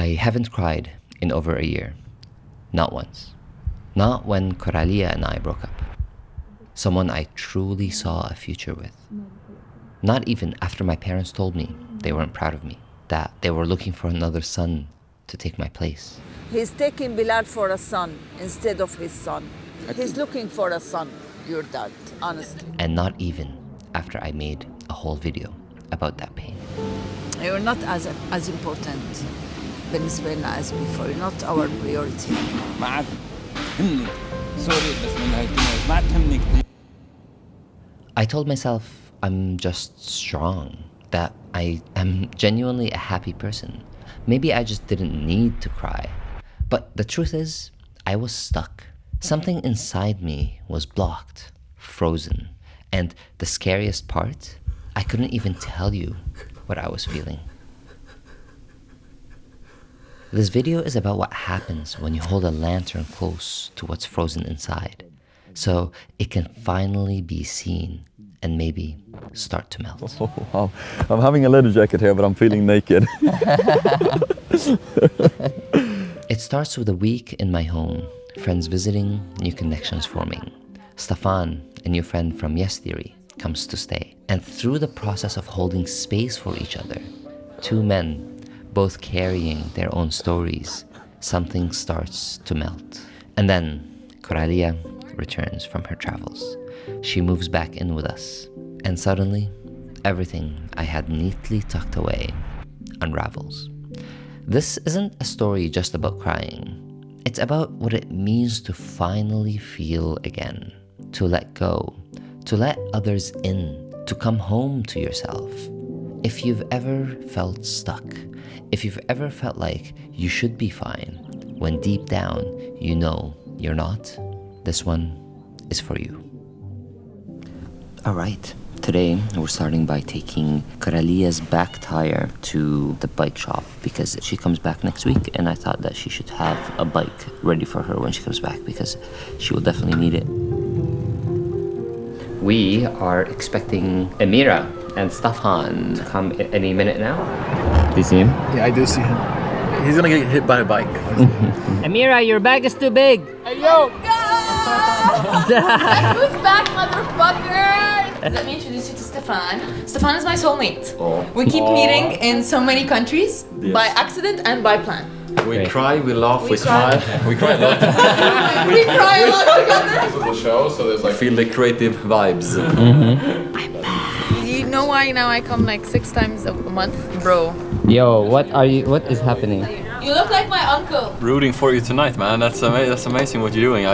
I haven't cried in over a year. Not once. Not when Kalia and I broke up. Someone I truly saw a future with. Not even after my parents told me they weren't proud of me, that they were looking for another son to take my place. He's taking Bilal for a son instead of his son. He's looking for a son, your dad, honestly. And not even after I made a whole video about that pain. You're not as important بالنسبة لنا as before. You're not our priority. I told myself I'm just strong, that I am genuinely a happy person. Maybe I just didn't need to cry. But the truth is, I was stuck. Something inside me was blocked, frozen. And the scariest part, I couldn't even tell you what I was feeling. This video is about what happens when you hold a lantern close to what's frozen inside, so it can finally be seen and maybe start to melt. Oh, wow. I'm having a leather jacket here, but I'm feeling naked. It starts with a week in my home, friends visiting, new connections forming. Stefan, a new friend from Yes Theory, comes to stay. And through the process of holding space for each other, two men, both carrying their own stories, something starts to melt. And then Kalia returns from her travels. She moves back in with us. And suddenly, everything I had neatly tucked away unravels. This isn't a story just about crying. It's about what it means to finally feel again, to let go, to let others in, to come home to yourself. If you've ever felt stuck, if you've ever felt like you should be fine, when deep down you know you're not, this one is for you. Alright, today we're starting by taking Karalia's back tire to the bike shop because she comes back next week and I thought that she should have a bike ready for her when she comes back because she will definitely need it. We are expecting Amira and Stefan to come any minute now. Do you see him? Yeah, I do see him. He's gonna get hit by a bike. Amira, your bag is too big. Hey, yo! Who's back, motherfuckers? Let me introduce you to Stefan. Stefan is my soulmate. We keep meeting in so many countries by accident and by plan. We cry, we laugh, we smile. We cry a lot. We cry a lot together. This is a show, so there's like feel the creative vibes. You know why now I come like 6 times a month, bro? Yo, what is happening? You look like my uncle. Rooting for you tonight, man. That's amazing what you're doing.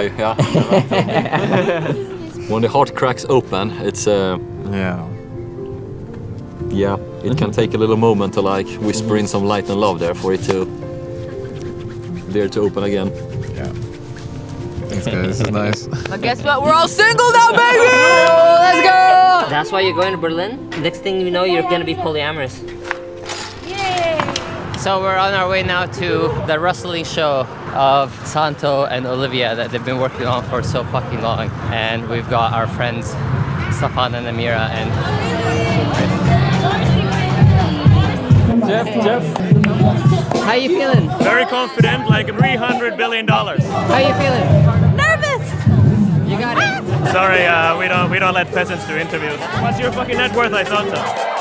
When the heart cracks open, it's it can take a little moment to like whisper in some light and love there for it to dare to open again. Yeah. Thanks, guys. This is nice. But guess what? We're all single now, baby! Let's go! That's why you're going to Berlin? Next thing you know, you're gonna be polyamorous. Yay! So we're on our way now to the wrestling show of Santo and Olivia that they've been working on for so fucking long. And we've got our friends Stefan and Amira and Jeff. How you feeling? Very confident, like $300 billion. How you feeling? Nervous! You got it. Sorry, we don't let peasants do interviews. What's your fucking net worth? I thought so.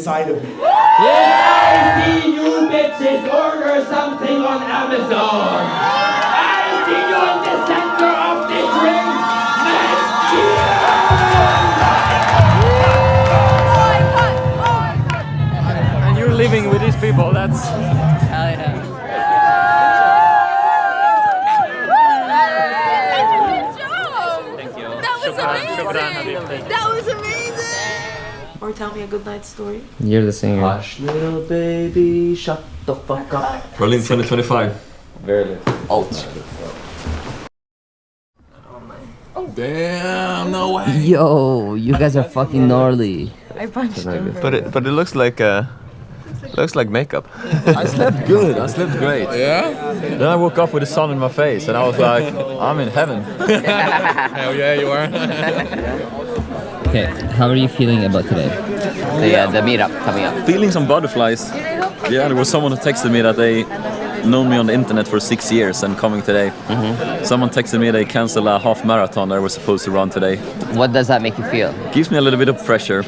inside of me. I see you bitches order something on Amazon. I see you in the center of this ring next year. And you're living with these people, that's... Hell yeah. Thank you. That was Shukran, amazing. That was amazing. Or tell me a good night story. You're the singer. Hush, little baby, shut the fuck up. Berlin 2025. Barely. Out. Damn, no way. Yo, you guys are fucking gnarly. I punched him. But it looks like makeup. I slept good. I slept great. Yeah? Then I woke up with the sun in my face and I was like, I'm in heaven. Hell yeah, you are. Okay, how are you feeling about today? The meetup coming up. Feeling some butterflies. Yeah, there was someone who texted me that they known me on the internet for 6 years and coming today. Someone texted me they canceled a half marathon they were supposed to run today. What does that make you feel? Gives me a little bit of pressure.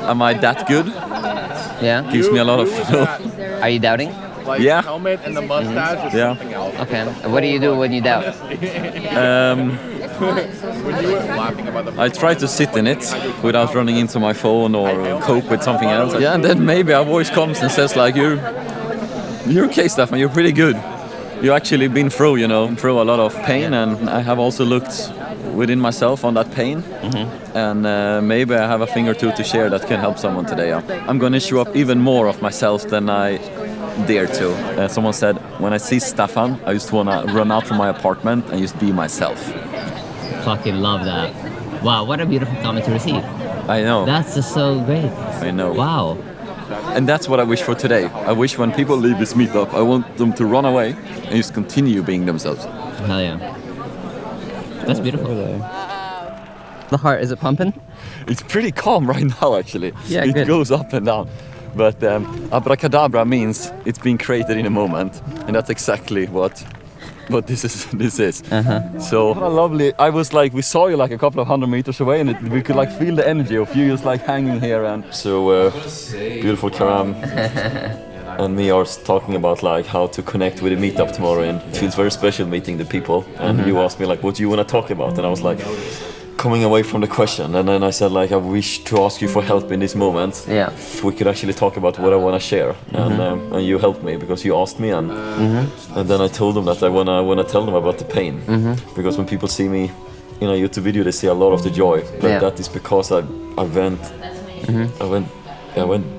Am I that good? Yeah? Gives me a lot of, Are you doubting? yeah. Helmet and the mustache is something else. Okay. What do you do when you doubt? I try to sit in it without running into my phone or cope with something else. Yeah, and then maybe a voice comes and says like, you're okay, Stefan, you're pretty good. You actually been through, through a lot of pain, and I have also looked within myself on that pain, and maybe I have a thing or two to share that can help someone today. Yeah. I'm gonna show up even more of myself than I dare to. Someone said, when I see Stefan, I just wanna run out from my apartment and just be myself. Fucking love that. Wow, what a beautiful comment to receive. I know. That's just so great. I know. Wow. And that's what I wish for today. I wish when people leave this meetup, I want them to run away and just continue being themselves. Hell yeah. That's beautiful. The heart, is it pumping? It's pretty calm right now, actually. Yeah, it good. goes up and down. But abracadabra means it's being created in a moment, and that's exactly what this is. So what a lovely. I was like, we saw you like a couple of 100 meters away, and we could like feel the energy of you just like hanging here. And so beautiful Karam and me are talking about like how to connect with the meetup tomorrow, and it feels very special meeting the people. And you asked me like, what do you want to talk about? And I was like, coming away from the question, and then I said like, I wish to ask you for help in this moment. Yeah. If we could actually talk about what I want to share, and you helped me because you asked me, and then I told them that I wanna tell them about the pain, because when people see me in a YouTube video, they see a lot of the joy, but that is because I went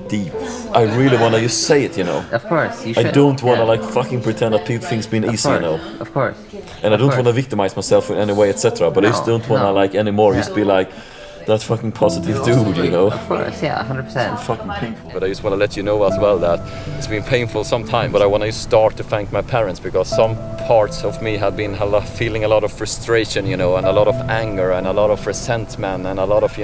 deep. I really wanna just say it, Of course, you should. I don't wanna like fucking pretend that things been easy, Of course. And I don't want to victimize myself in any way, etc. But I just don't want to like anymore. Just be like that fucking positive dude, Of course, yeah, 100%. Fucking painful. But I just want to let you know as well that it's been painful some time. But I want to start to thank my parents, because some parts of me have been feeling a lot of frustration, and a lot of anger and a lot of resentment and a lot of,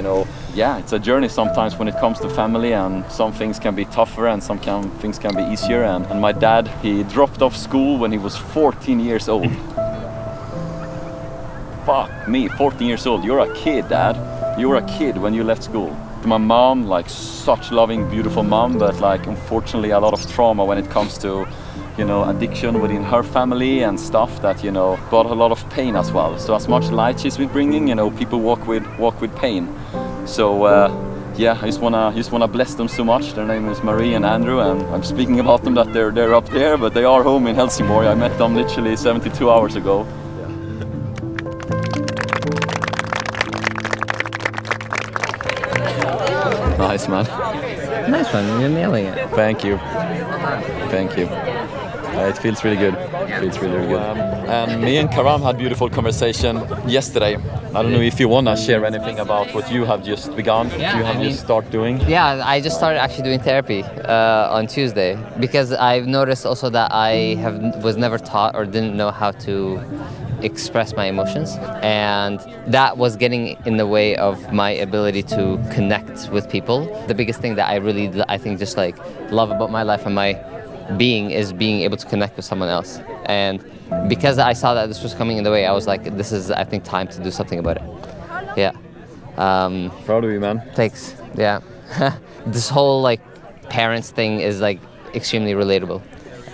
yeah, it's a journey sometimes when it comes to family, and some things can be tougher and things can be easier. And my dad, he dropped off school when he was 14 years old. Fuck me, 14 years old. You're a kid, Dad. You were a kid when you left school. My mom, like such loving, beautiful mom, but like unfortunately a lot of trauma when it comes to, addiction within her family and stuff that, brought a lot of pain as well. So as much light she's been bringing, people walk with pain. So yeah, I just wanna bless them so much. Their name is Marie and Andrew, and I'm speaking about them that they're up there, but they are home in Helsingborg. I met them literally 72 hours ago. Nice, man. Nice one, you're nailing it. Thank you. It feels really good. And me and Karam had beautiful conversation yesterday. I don't know if you want to share anything about what you have just begun. Yeah, you have just started doing. Yeah, I just started actually doing therapy on Tuesday, because I've noticed also that I was never taught or didn't know how to express my emotions, and that was getting in the way of my ability to connect with people. The biggest thing that I think just like love about my life and my being is being able to connect with someone else. And because I saw that this was coming in the way, I was like, this is, I think, time to do something about it. Yeah. Proud of you, man. Thanks. Yeah. This whole like parents thing is like extremely relatable.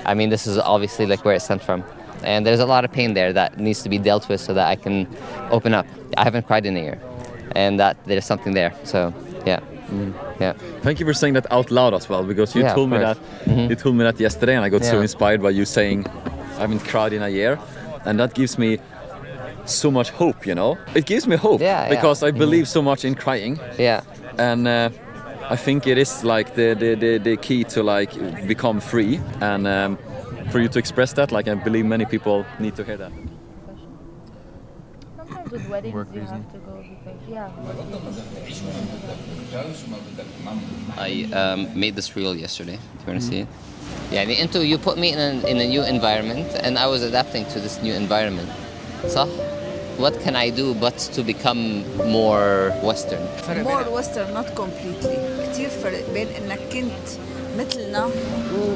I mean, this is obviously like where it stems from. And there's a lot of pain there that needs to be dealt with so that I can open up. I haven't cried in a year, and that there's something there. So, yeah. Yeah. Thank you for saying that out loud as well, because you Yeah, told me of that course. you told me that yesterday, and I got so Yeah. inspired by you saying I haven't cried in a year, and that gives me so much hope. You know, it gives me hope because I believe so much in crying. Yeah. And I think it is like the key to like become free, and for you to express that, like I believe many people need to hear that. Sometimes with weddings you have to go because I made this reel yesterday. Do you want to see it? Yeah, you put me in a new environment, and I was adapting to this new environment. So, what can I do but to become more Western? more Western, not completely. كتير فرق بين إنك كنت مثلنا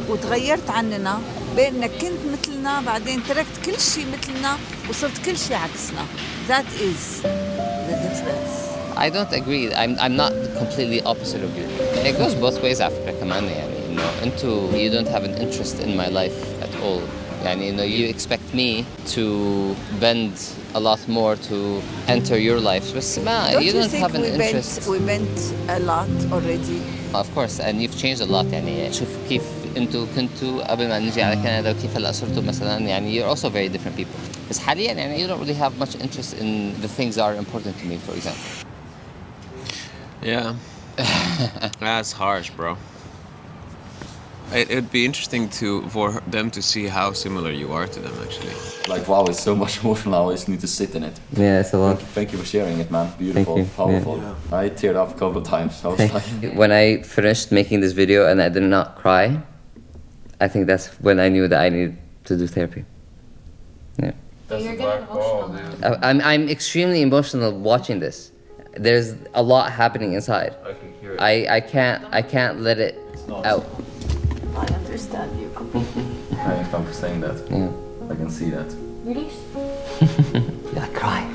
وتغيرت عننا، بين إنك كنت مثلنا بعدين تركت كل شيء مثلنا وصرت كل شيء عكسنا. That is the difference. I don't agree. I'm not completely opposite of you. It goes both ways after كمان يعني you don't have an interest in my life at all. يعني you expect me to bend a lot more to enter your life. بس ما you don't have an interest. We bent a lot already. Of course, and you've changed a lot. يعني شوف كيف انتوا كنتوا قبل ما نجي على كندا وكيف هلا صرتوا مثلا يعني you're also very different people. بس حاليا يعني you don't really have much interest in the things that are important to me, for example. Yeah. That's harsh, bro. It'd be interesting for them to see how similar you are to them, actually. Like, wow, it's so much emotional. I just need to sit in it. Yeah, it's a lot. Thank you for sharing it, man. Beautiful, powerful. Yeah. I teared up a couple of times. I was like... When I finished making this video and I did not cry, I think that's when I knew that I needed to do therapy. Yeah. you're getting emotional. I'm extremely emotional watching this. There's a lot happening inside. I can hear it. I can't let it out. I understand you completely. Thanks for saying that. Yeah. I can see that. Release. Yeah, cry.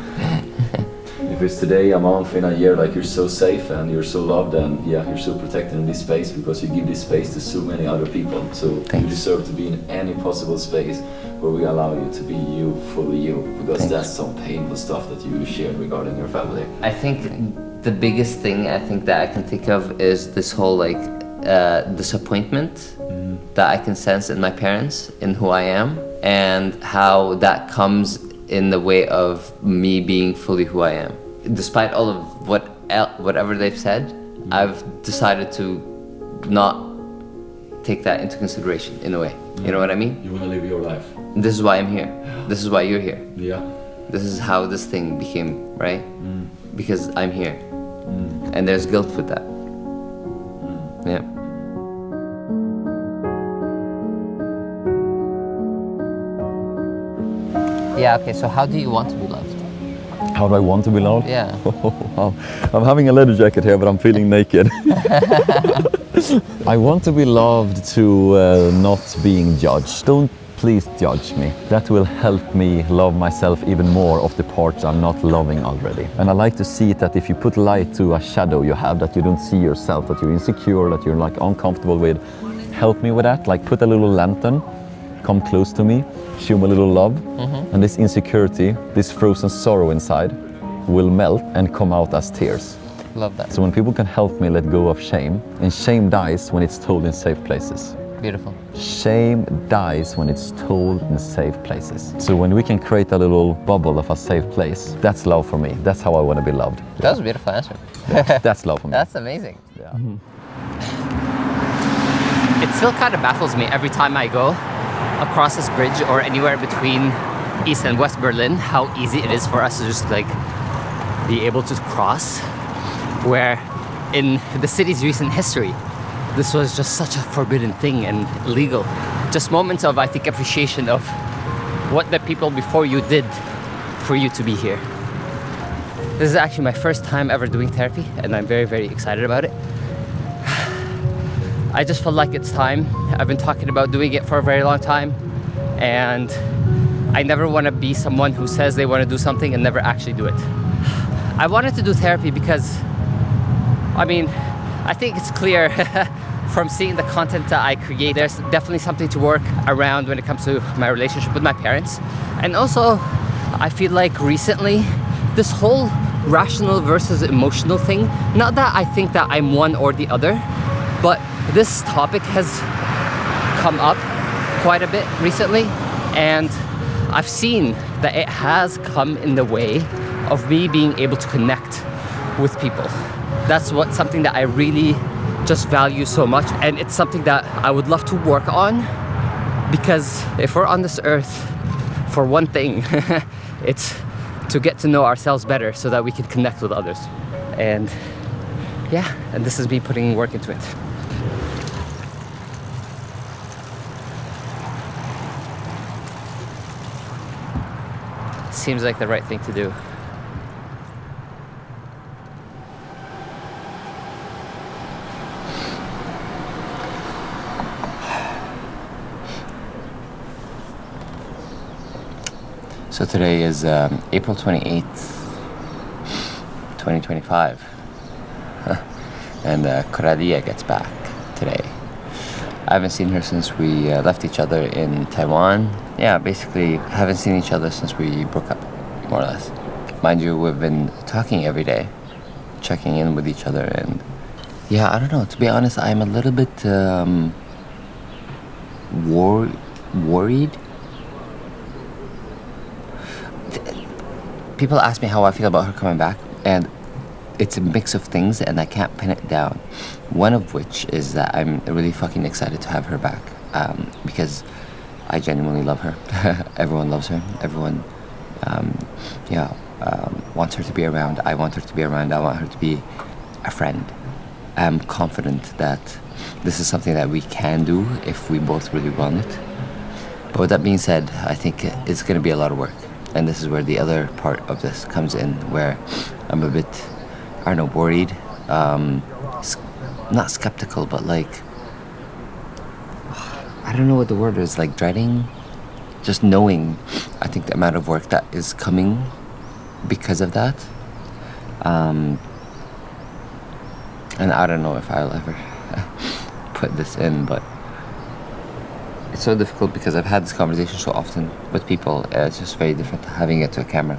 If it's today, a month, in a year, like you're so safe and you're so loved and yeah, you're so protected in this space because you give this space to so many other people. So you deserve to be in any possible space where we allow you to be you, fully you, because that's some painful stuff that you shared regarding your family. I think the biggest thing I think that I can think of is this whole like disappointment that I can sense in my parents, in who I am, and how that comes in the way of me being fully who I am. Despite all of whatever they've said, I've decided to not take that into consideration in a way. You know what I mean? You want to live your life. This is why I'm here. This is why you're here. Yeah. This is how this thing became, right? Because I'm here. And there's guilt with that. Yeah. Yeah, okay, so how do you want to be loved? How do I want to be loved? Yeah. I'm having a leather jacket here, but I'm feeling naked. I want to be loved to not being judged. Don't please judge me. That will help me love myself even more of the parts I'm not loving already. And I like to see it that if you put light to a shadow you have, that you don't see yourself, that you're insecure, that you're like uncomfortable with, help me with that. Like put a little lantern, come close to me, show me a little love, and this insecurity, this frozen sorrow inside will melt and come out as tears. Love that. So when people can help me let go of shame, and shame dies when it's told in safe places. Beautiful. Shame dies when it's told in safe places. So when we can create a little bubble of a safe place, that's love for me. That's how I want to be loved. That was a beautiful answer. That's love for me. That's amazing. Yeah. It still kind of baffles me every time I go across this bridge or anywhere between East and West Berlin, how easy it is for us to just like be able to cross, where in the city's recent history, this was just such a forbidden thing and illegal. Just moments of, I think, appreciation of what the people before you did for you to be here. This is actually my first time ever doing therapy, and I'm very, very excited about it. I just felt like it's time. I've been talking about doing it for a very long time, and I never want to be someone who says they want to do something and never actually do it. I wanted to do therapy because, I mean, I think it's clear from seeing the content that I create, there's definitely something to work around when it comes to my relationship with my parents. And also, I feel like recently, this whole rational versus emotional thing, not that I think that I'm one or the other, but this topic has come up quite a bit recently, and I've seen that it has come in the way of me being able to connect with people. That's something that I really just value so much, and it's something that I would love to work on, because if we're on this earth for one thing, it's to get to know ourselves better so that we can connect with others. And yeah, and this is me putting work into it. Seems like the right thing to do. So today is April 28th, 2025. And Kalia gets back today. I haven't seen her since we left each other in Taiwan. Yeah, basically haven't seen each other since we broke up, more or less. Mind you, we've been talking every day, checking in with each other, and yeah, I don't know, to be honest, I'm a little bit worried. People ask me how I feel about her coming back, and it's a mix of things, and I can't pin it down. One of which is that I'm really fucking excited to have her back, because I genuinely love her. Everyone loves her. Everyone, wants her to be around. I want her to be around. I want her to be a friend. I'm confident that this is something that we can do if we both really want it. But with that being said, I think it's going to be a lot of work. And this is where the other part of this comes in, where I'm a bit, I don't know, worried. Not skeptical, but like, I don't know what the word is, like dreading. Just knowing, I think, the amount of work that is coming because of that. And I don't know if I'll ever put this in, but it's so difficult because I've had this conversation so often with people. It's just very different having it to a camera,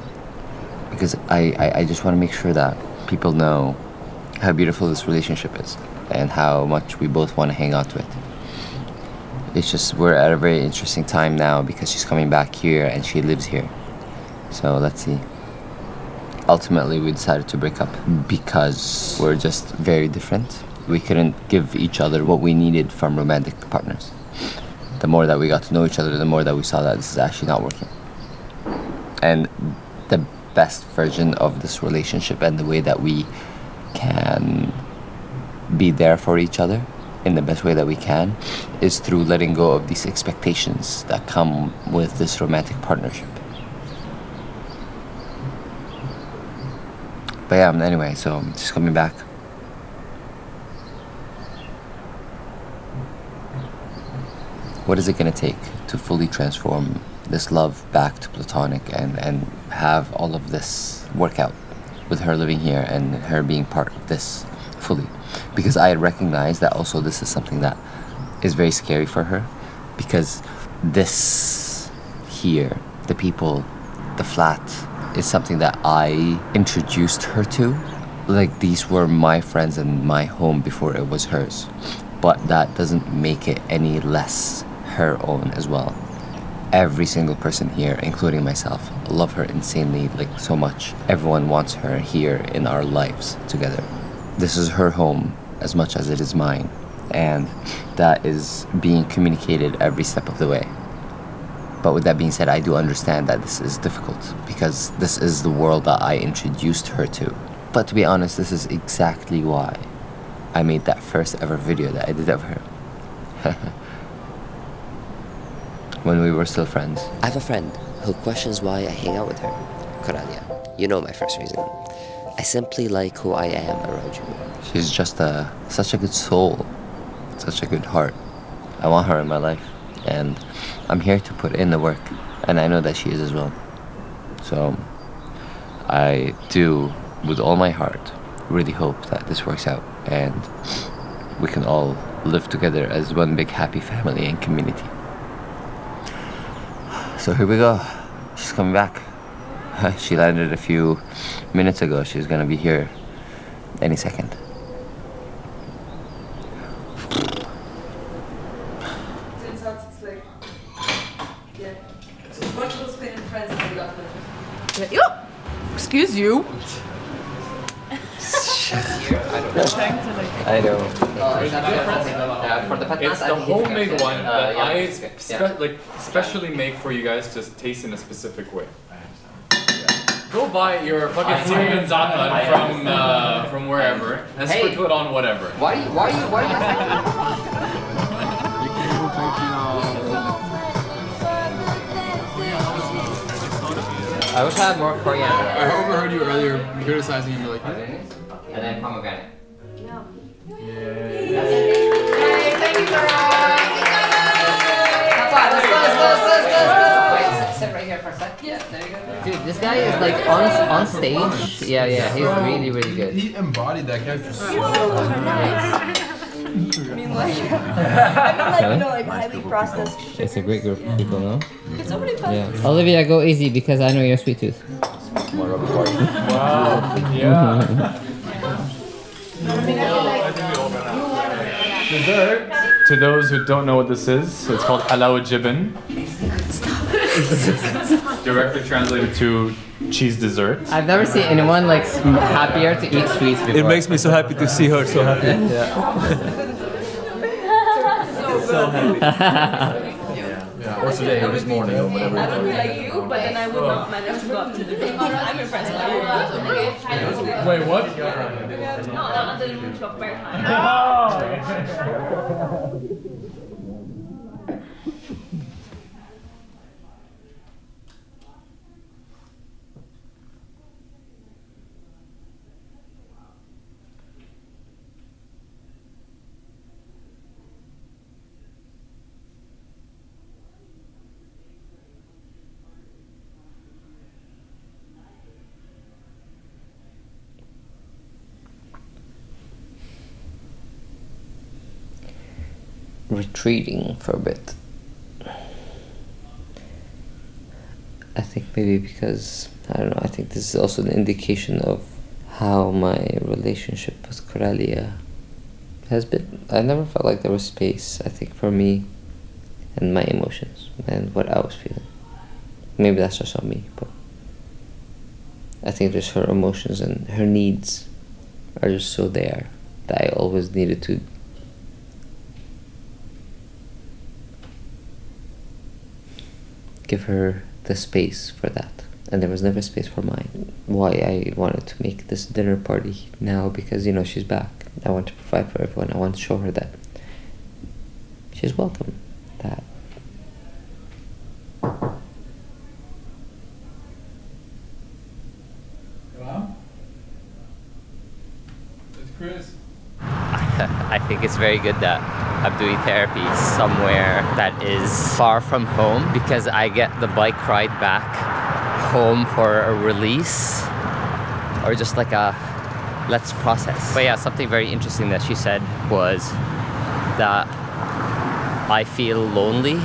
because I just want to make sure that people know how beautiful this relationship is and how much we both want to hang on to it. It's just we're at a very interesting time now because she's coming back here and she lives here. So let's see. Ultimately, we decided to break up because we're just very different. We couldn't give each other what we needed from romantic partners. The more that we got to know each other, the more that we saw that this is actually not working. And the best version of this relationship and the way that we can be there for each other in the best way that we can is through letting go of these expectations that come with this romantic partnership. But yeah, anyway, so she's coming back. What is it going to take to fully transform this love back to platonic and have all of this work out with her living here and her being part of this fully? Because I recognize that also this is something that is very scary for her, because this here, the people, the flat, is something that I introduced her to. Like, these were my friends and my home before it was hers. But that doesn't make it any less her own as well. Every single person here, including myself, love her insanely, like so much. Everyone wants her here in our lives together. This is her home as much as it is mine, and that is being communicated every step of the way. But with that being said, I do understand that this is difficult because this is the world that I introduced her to. But to be honest, this is exactly why I made that first ever video that I did of her. When we were still friends. I have a friend who questions why I hang out with her. Kalia, you know my first reason. I simply like who I am around you. She's just such a good soul, such a good heart. I want her in my life, and I'm here to put in the work, and I know that she is as well. So I do, with all my heart, really hope that this works out. and we can all live together as one big happy family and community. So here we go. She's coming back. She landed a few minutes ago. She's gonna be here any second. Turns out it's like, yeah. So virtual Spain and France they got it. Yo! Excuse you. I know. For the It's the homemade one that I specially make for you guys to taste in a specific way. Go buy your fucking Syrian za'atar from wherever and sprinkle it on whatever. Why are you I wish I had more coriander. I overheard you earlier criticizing him like. And then pomegranate. Thank you, Wait, sit right here for a sec. Yeah, there you go. Dude, this guy is like on stage. Yeah, he's really, really good. He embodied that character so highly processed. It's a great group of people, no? It's so many fun. Yeah. Olivia, go easy because I know you're a sweet tooth. Wow. Yeah. Dessert. To those who don't know what this is, it's called halawa jibin. Directly translated to cheese dessert. I've never seen anyone like happier to eat sweets before. It makes me so happy to see her so happy. Or today, or this morning, or whatever. I would be like you, but then I would not manage to go up to the big one. I'm impressed by you. Wait, what? No, not the root of bear time. Retreating for a bit. I think maybe because, I don't know, I think this is also an indication of how my relationship with Kalia has been. I never felt like there was space, I think, for me and my emotions and what I was feeling. Maybe that's just on me, but I think just her emotions and her needs are just so there that I always needed to give her the space for that, and there was never space for mine. Why I wanted to make this dinner party now, because you know she's back. I want to provide for everyone. I want to show her that she's welcome. That Wow. It's Chris. I think it's very good that I'm doing therapy somewhere that is far from home, because I get the bike ride back home for a release or just like a let's process. But yeah, something very interesting that she said was that I feel lonely,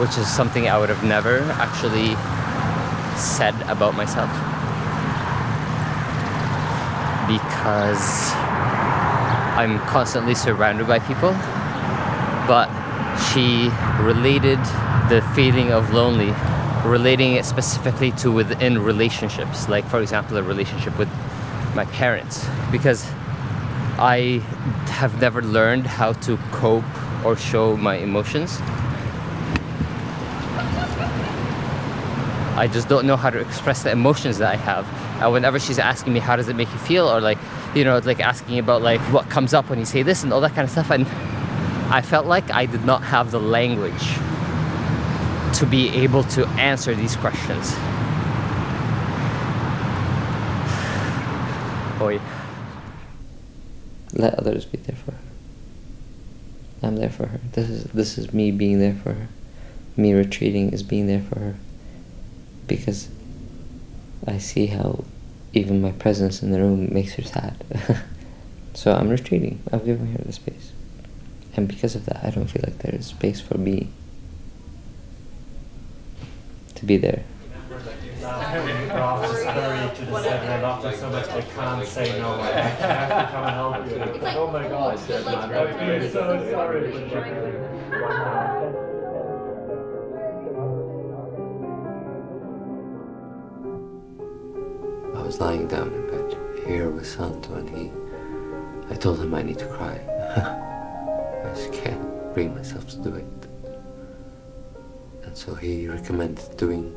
which is something I would have never actually said about myself, because I'm constantly surrounded by people. But she related the feeling of lonely, relating it specifically to within relationships, like for example a relationship with my parents, because I have never learned how to cope or show my emotions. I just don't know how to express the emotions that I have. And whenever she's asking me how does it make you feel, or like, you know, like asking about like what comes up when you say this and all that kind of stuff, and I felt like I did not have the language to be able to answer these questions. Boy. let others be there for her. I'm there for her. This is me being there for her. Me retreating is being there for her, because I see how even my presence in the room makes her sad. So I'm retreating. I'm giving her the space. And because of that, I don't feel like there is space for me to be there. Just buried to the center and after so much they can't say no. I have to come and help you. Oh my gosh, I'm so sorry. I was lying down in bed here with Santo, and I told him I need to cry. I just can't bring myself to do it. And so he recommended doing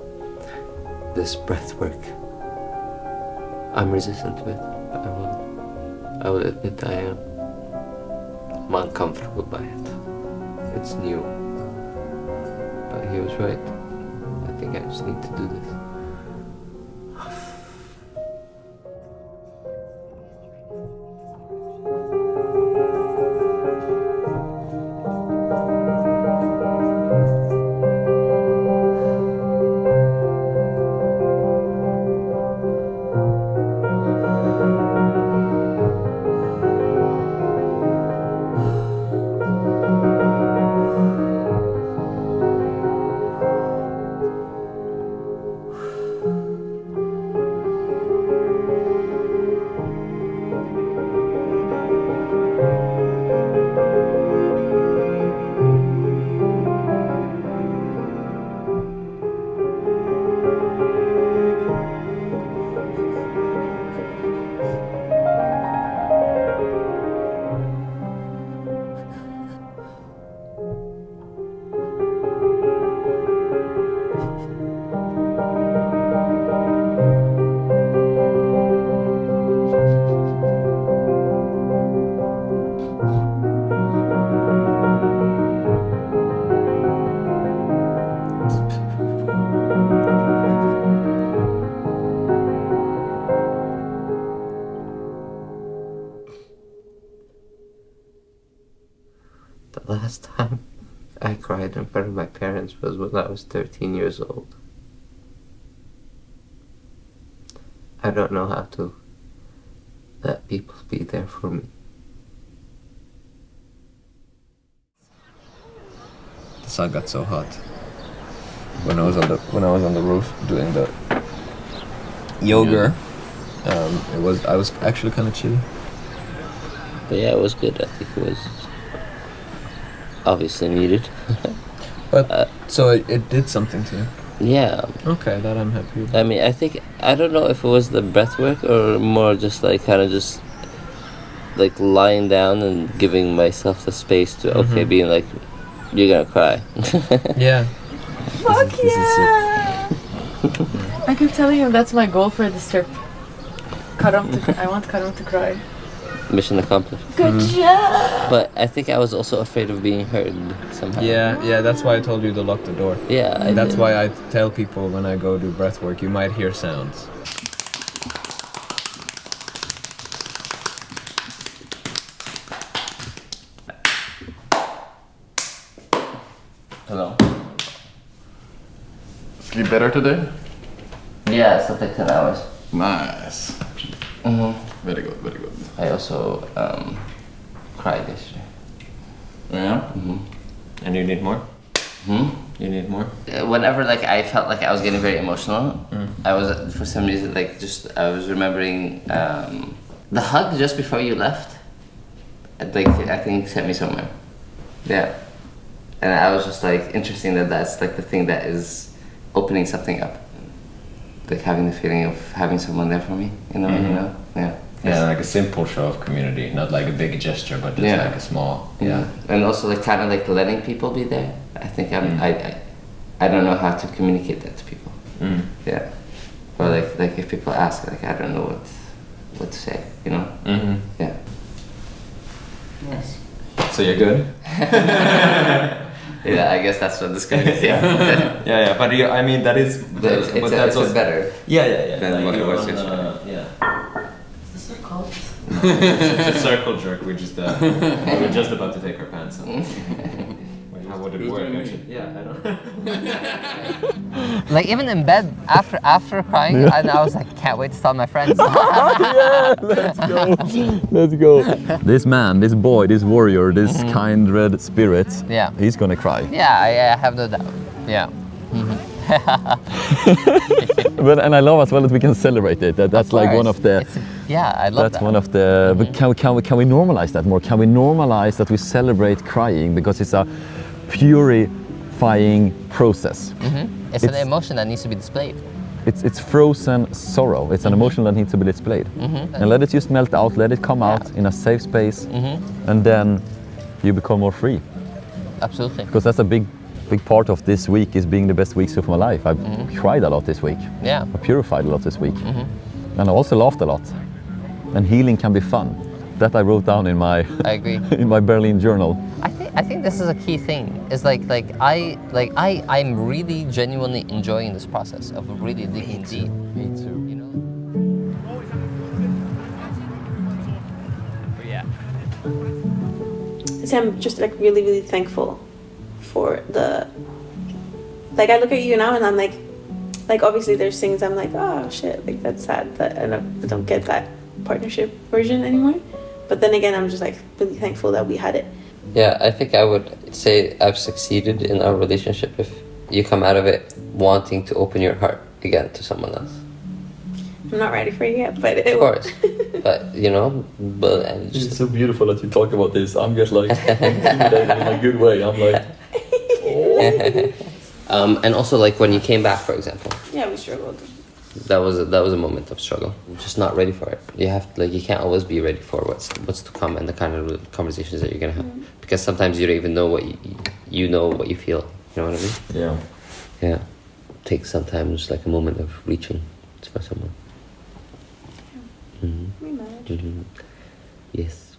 this breath work. I'm resistant to it. I will admit I am. I'm uncomfortable by it. It's new. But he was right. I think I just need to do this. The last time I cried in front of my parents was when I was 13 years old. I don't know how to let people be there for me. The sun got so hot when I was on the roof doing the yoga. I was actually kind of chilly. But yeah, it was good. I think it was obviously needed. But so it did something to you. Yeah. Okay, that I'm happy with. I mean, I don't know if it was the breath work or more just like kind of just like lying down and giving myself the space to being like, you're gonna cry. Yeah. Fuck yeah! I keep telling him that's my goal for this trip. I want Karam to cry. Mission accomplished. Good job! But I think I was also afraid of being heard somehow. Yeah, that's why I told you to lock the door. Yeah, that's why I tell people when I go do breath work, you might hear sounds. Hello. Sleep better today? Yeah, I slept like 10 hours. Nice. Very good, very good. I also cried yesterday. Yeah? And you need more? You need more? Whenever like I felt like I was getting very emotional, I was for some reason like I was remembering the hug just before you left. Like I think sent me somewhere. Yeah, and I was just like interesting that's like the thing that is opening something up. Like having the feeling of having someone there for me, you know, yeah. Yeah, like a simple show of community, not like a big gesture, but just like a small, And also like kind of like letting people be there. I think I don't know how to communicate that to people. Yeah, or like if people ask, like I don't know what to say, you know. Yeah. Nice. So you're good. Yeah, I guess that's what this guy is. Yeah. yeah. But I mean, that is. It's also better. Yeah. Than like what it was yeah. Is this a cult? It's a circle jerk. We're just about to take our pants off. How would it work? Yeah, I don't. Like even in bed after crying, and I was like, can't wait to tell my friends. Yeah, let's go. Let's go. This man, this boy, this warrior, this kindred spirit, Yeah. he's gonna cry. Yeah, I have no doubt. Yeah. And I love as well that we can celebrate it. That's like one of the. Yeah, I love that's that. one of the. But can we normalize that more? Can we normalize that we celebrate crying because it's a purifying process? It's an emotion that needs to be displayed. It's frozen sorrow. It's an emotion that needs to be displayed. And let it just melt out. Let it come out in a safe space, and then you become more free. Absolutely. Because that's a big part of this week is being the best weeks of my life. I've cried a lot this week. Yeah. I purified a lot this week. And I also laughed a lot. And healing can be fun. That I wrote down in my I agree. in my Berlin journal. I think this is a key thing. Is I'm really genuinely enjoying this process of really digging deep. Me too. You know? Yeah. So I'm just like really, really thankful for the, like I look at you now and I'm like obviously there's things I'm like, oh shit, like that's sad that I don't get that partnership version anymore. But then again, I'm just like really thankful that we had it. Yeah, I think I would say I've succeeded in our relationship if you come out of it wanting to open your heart again to someone else. I'm not ready for it yet, but it of course. But you know, It's so beautiful that you talk about this. I'm just like intimidated in a good way. I'm like. And also like when you came back, for example. Yeah, we struggled. That was a moment of struggle. I'm just not ready for it. You have to, you can't always be ready for what's to come and the kind of conversations that you're gonna have, because sometimes you don't even know what you know what you feel. You know what I mean? Yeah. Yeah. It takes sometimes like a moment of reaching for someone. We managed. Yes.